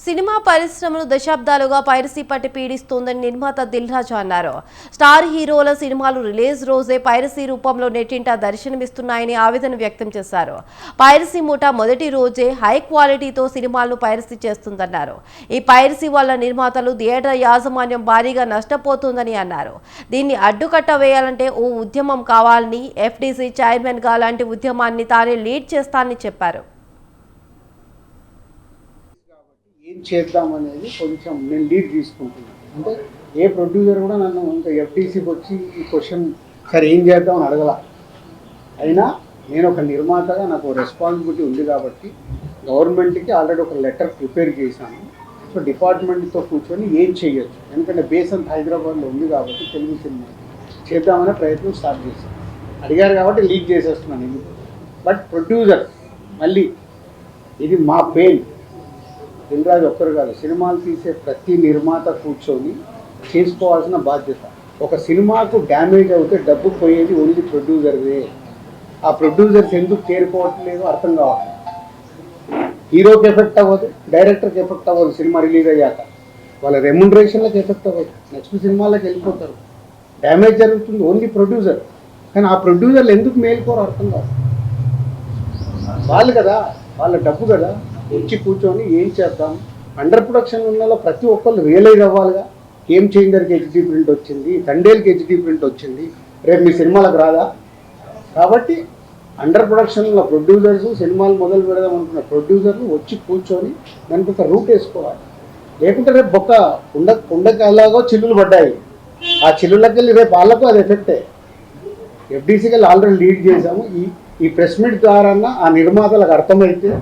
Cinema పరిశ్రమను దశాబ్దాలుగా piracy పట్టి పీడిస్తోందని నిర్మాత దిల్ రాజు అన్నారు. స్టార్ హీరోల సినిమాలు రిలీజ్ రోజే పైరసీ రూపంలో నెట్టింట దర్శనమిస్తున్నాయని ఆవేదన వ్యక్తం చేశారు. పైరసీ ముఠా మొదటి రోజే హై క్వాలిటీతో సినిమాలను పైరసీ చేస్తుందన్నారు. ఈ పైరసీ వల్ల నిర్మాతలు, థియేటర్ యాజమాన్యం భారీగా నష్టపోతుందని అన్నారు. దీన్ని అడ్డుకట్ట వేయాలంటే ఓ ఉద్యమం కావాలని, ఎఫ్డీసీ చైర్మన్ గా లాంటి ఉద్యమాన్ని తానే లీడ్ చేస్తానని చెప్పారు. ఏం చేద్దామనేది కొంచెం నేను లీడ్ తీసుకుంటున్నాను. అంటే ఏ ప్రొడ్యూసర్ కూడా నన్ను ఇంకా ఎఫ్టీసీకి వచ్చి ఈ క్వశ్చన్ సరే ఏం చేద్దామని అడగల. అయినా నేను ఒక నిర్మాతగా నాకు రెస్పాన్సిబిలిటీ ఉంది కాబట్టి గవర్నమెంట్కి ఆల్రెడీ ఒక లెటర్ ప్రిపేర్ చేశాను. సో డిపార్ట్మెంట్తో కూర్చొని ఏం చేయొచ్చు, ఎందుకంటే బేస్ అంతా హైదరాబాద్లో ఉంది కాబట్టి తెలుగు సినిమా చేద్దామనే ప్రయత్నం స్టార్ట్ చేశాను. అడిగారు కాబట్టి లీడ్ చేసేస్తున్నాను ఎందుకు. బట్ ప్రొడ్యూసర్ మళ్ళీ ఇది మా పెయిన్. దిల్ రాజు ఒక్కరు కాదు, సినిమాలు తీసే ప్రతి నిర్మాత కూర్చొని చేసుకోవాల్సిన బాధ్యత. ఒక సినిమాకు డ్యామేజ్ అవుతే డబ్బు పోయేది ఓన్లీ ప్రొడ్యూసర్వే. ఆ ప్రొడ్యూసర్స్ ఎందుకు చేరుకోవట్లేదు అర్థం కావట్లేదు. హీరోకి ఎఫెక్ట్ అవ్వదు, డైరెక్టర్కి ఎఫెక్ట్ అవ్వదు. సినిమా రిలీజ్ అయ్యాక వాళ్ళ రెమ్యునరేషన్లకు ఎఫెక్ట్ అవ్వదు, నెక్స్ట్ సినిమాలకు వెళ్ళిపోతారు. డ్యామేజ్ జరుగుతుంది ఓన్లీ ప్రొడ్యూసర్. కానీ ఆ ప్రొడ్యూసర్లు ఎందుకు మేలుకోరు అర్థం కాదు. వాళ్ళు కదా, వాళ్ళ డబ్బు కదా, వచ్చి కూర్చొని ఏం చేద్దాం. అండర్ ప్రొడక్షన్ ఉన్న ప్రతి ఒక్కళ్ళు రియలైజ్ అవ్వాలిగా. గేమ్ చేంజర్కి హెచ్డీ ప్రింట్ వచ్చింది, తండేల్కి హెచ్డీ ప్రింట్ వచ్చింది, రేపు మీ సినిమాలకు రాదా? కాబట్టి అండర్ ప్రొడక్షన్ ఉన్న ప్రొడ్యూసర్స్, సినిమాలు మొదలు పెడదాం అనుకున్న ప్రొడ్యూసర్లు వచ్చి కూర్చొని దానికి ఒక రూట్ వేసుకోవాలి. లేకుంటే రేపు ఒక్క కుండకి అలాగో చిల్లులు పడ్డాయి, ఆ చిల్లులకి వెళ్ళి రేపు వాళ్ళకు అది ఎఫెక్టే. ఎఫ్డీసీకి ఆల్రెడీ లీడ్ చేశాము. ఈ ప్రెస్ మీట్ ద్వారా ఆ నిర్మాతలకు అర్థమైతే